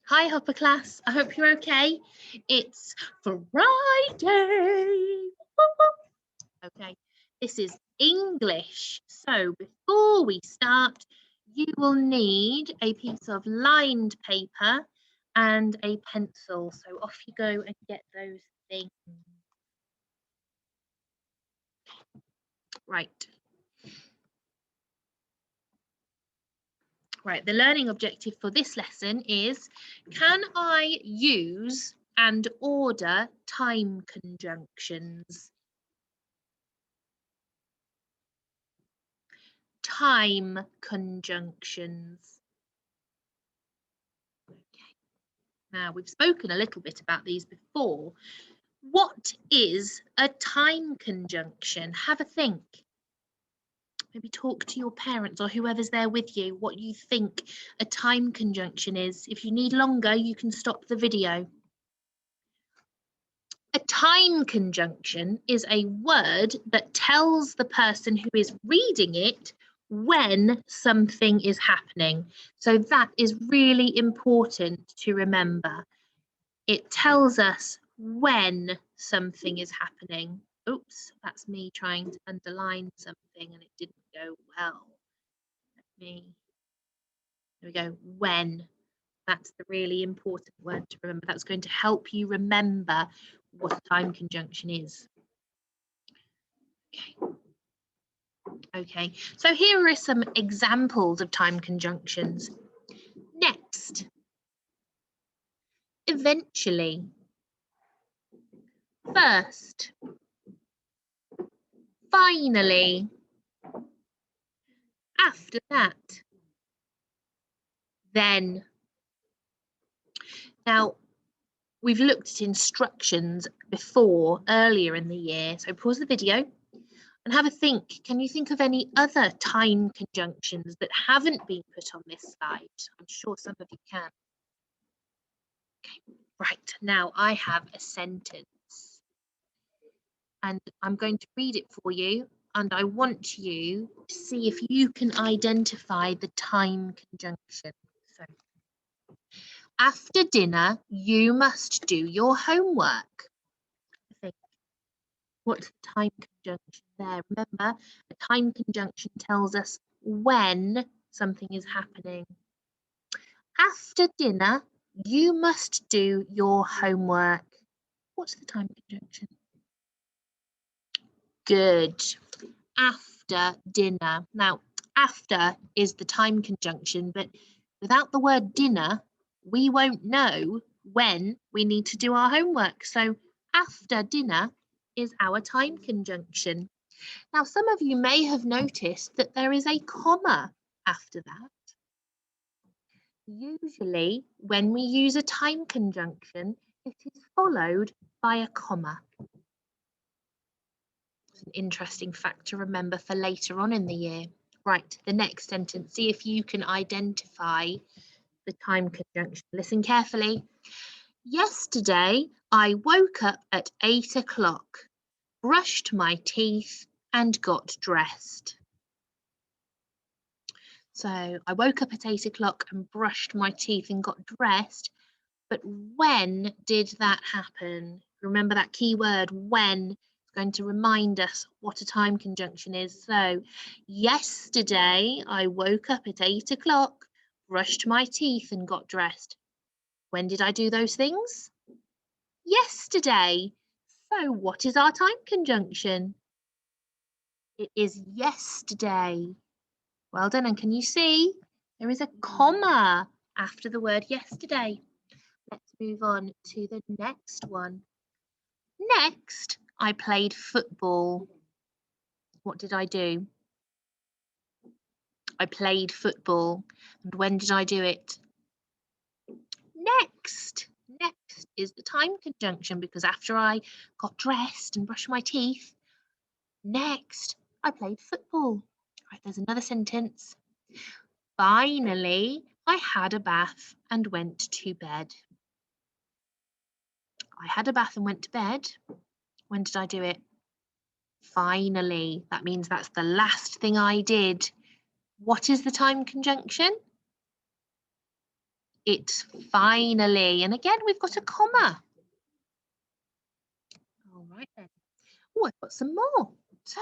Hi, Hopper class. I hope you're okay. It's Friday. Okay, this is English. So before we start, you will need a piece of lined paper and a pencil. So off you go and get those things. Right. Right, the learning objective for this lesson is, can I use and order time conjunctions? Time conjunctions. Okay. Now, we've spoken a little bit about these before. What is a time conjunction? Have a think. Maybe talk to your parents or whoever's there with you what you think a time conjunction is. If you need longer, you can stop the video. A time conjunction is a word that tells the person who is reading it when something is happening. So that is really important to remember. It tells us when something is happening. Oops, that's me trying to underline something and it didn't go well. There we go, when. That's the really important word to remember. That's going to help you remember what a time conjunction is. Okay, so here are some examples of time conjunctions. Next, eventually, first, finally, after that, then. Now, we've looked at instructions before, earlier in the year, so pause the video and have a think. Can you think of any other time conjunctions that haven't been put on this slide? I'm sure some of you can. Okay, right, now I have a sentence and I'm going to read it for you, and I want you to see if you can identify the time conjunction. So, after dinner, you must do your homework. Think, what's the time conjunction there? Remember, a time conjunction tells us when something is happening. After dinner, you must do your homework. What's the time conjunction? Good. After dinner. Now, after is the time conjunction, but without the word dinner, we won't know when we need to do our homework. So after dinner is our time conjunction. Now, some of you may have noticed that there is a comma after that. Usually, when we use a time conjunction, it is followed by a comma. It's an interesting fact to remember for later on in the year. Right, the next sentence, see if you can identify the time conjunction. Listen carefully. Yesterday, I woke up at 8 o'clock, brushed my teeth and got dressed. So I woke up at 8 o'clock and brushed my teeth and got dressed. But when did that happen? Remember that key word, when. It's going to remind us what a time conjunction is. So yesterday I woke up at 8 o'clock, brushed my teeth and got dressed. When did I do those things? Yesterday. So what is our time conjunction? It is yesterday. Well done. And can you see there is a comma after the word yesterday? Let's move on to the next one. Next, I played football. What did I do? I played football. And when did I do it? Next. Next is the time conjunction, because after I got dressed and brushed my teeth, next, I played football. Right, there's another sentence. Finally, I had a bath and went to bed. I had a bath and went to bed. When did I do it? Finally. That means that's the last thing I did. What is the time conjunction? It's finally. And again, we've got a comma. All right then. Oh, I've got some more. So,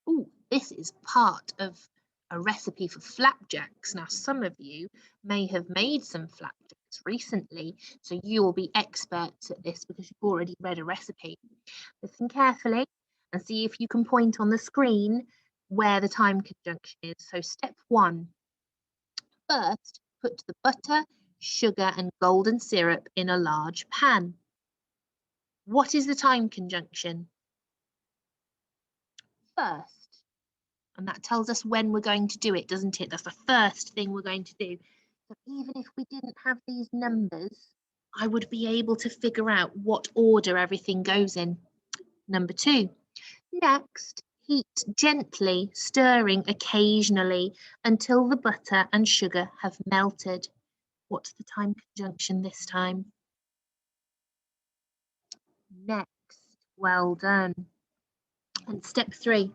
oh, this is part of a recipe for flapjacks. Now, some of you may have made some flapjacks recently, so you will be experts at this because you've already read a recipe. Listen carefully and see if you can point on the screen where the time conjunction is. So step 1, first put the butter, sugar and golden syrup in a large pan. What is the time conjunction? First. And that tells us when we're going to do it, doesn't it? That's the first thing we're going to do. So even if we didn't have these numbers, I would be able to figure out what order everything goes in. Number 2. Next, heat gently, stirring occasionally until the butter and sugar have melted. What's the time conjunction this time? Next. Well done. And step 3.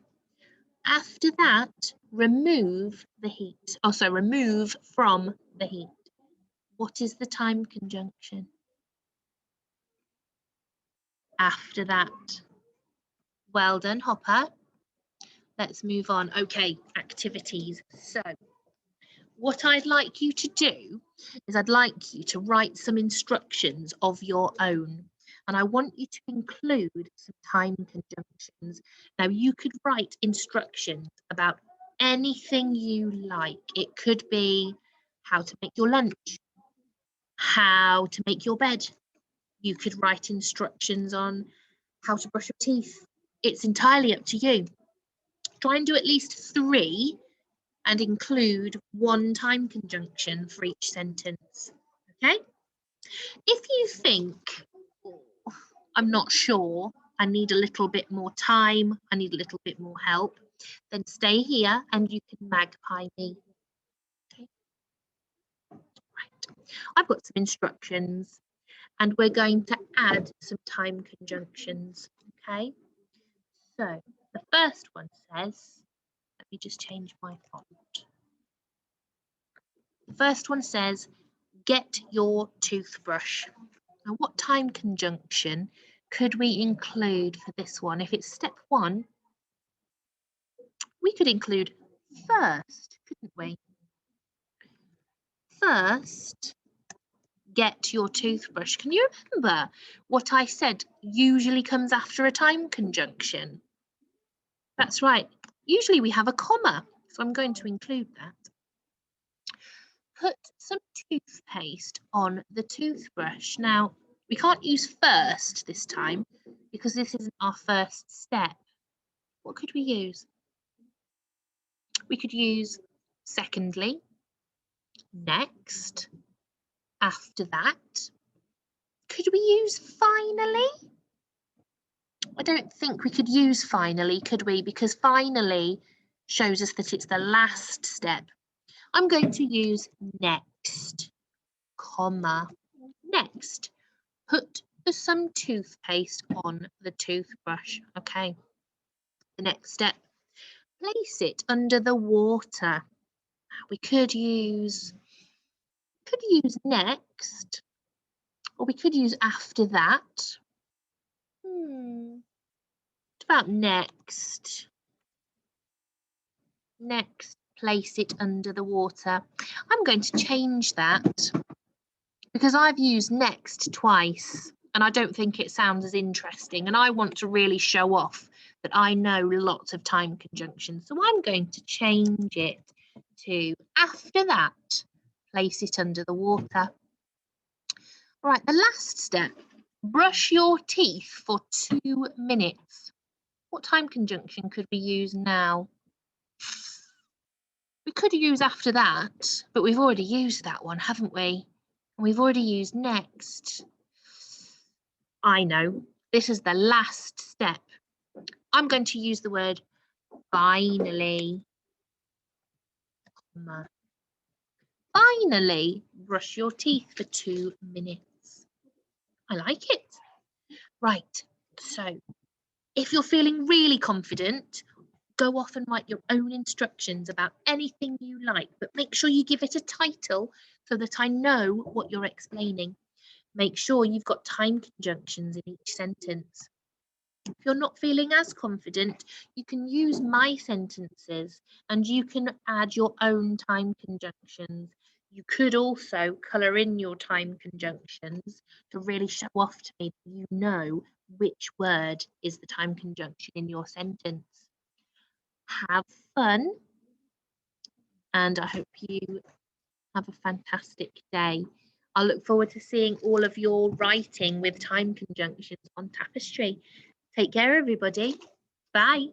After that, remove the heat. Oh, sorry, remove from the heat. What is the time conjunction? After that. Well done, Hopper. Let's move on. Okay, activities. So, what I'd like you to do is I'd like you to write some instructions of your own. And I want you to include some time conjunctions. Now, you could write instructions about anything you like. It could be how to make your lunch, how to make your bed. You could write instructions on how to brush your teeth. It's entirely up to you. Try and do at least 3 and include 1 time conjunction for each sentence. Okay? If you think, I'm not sure, I need a little bit more time, I need a little bit more help, then stay here and you can magpie me. Okay? Right. I've got some instructions and we're going to add some time conjunctions. Okay? So the first one says, let me just change my font. The first one says, get your toothbrush. Now, what time conjunction could we include for this one? If it's step 1, we could include first, couldn't we? First, get your toothbrush. Can you remember what I said usually comes after a time conjunction? That's right. Usually we have a comma, so I'm going to include that. Put some toothpaste on the toothbrush. Now, we can't use first this time because this isn't our first step. What could we use? We could use secondly, next, after that. Could we use finally? I don't think we could use finally, could we? Because finally shows us that it's the last step. I'm going to use next, comma, next. Put some toothpaste on the toothbrush. Okay. The next step, place it under the water. We could use next, or we could use after that. What about next? Next, place it under the water. I'm going to change that because I've used next twice and I don't think it sounds as interesting, and I want to really show off that I know lots of time conjunctions. So I'm going to change it to after that, place it under the water. All right, the last step, brush your teeth for 2 minutes. What time conjunction could we use now? We could use after that, but we've already used that one, haven't we? And we've already used next. I know, this is the last step. I'm going to use the word finally. Finally, brush your teeth for 2 minutes. I like it. Right, so if you're feeling really confident, go off and write your own instructions about anything you like, but make sure you give it a title so that I know what you're explaining. Make sure you've got time conjunctions in each sentence. If you're not feeling as confident, you can use my sentences and you can add your own time conjunctions. You could also colour in your time conjunctions to really show off to me that you know which word is the time conjunction in your sentence. Have fun, and I hope you have a fantastic day. I look forward to seeing all of your writing with time conjunctions on Tapestry. Take care, everybody. Bye.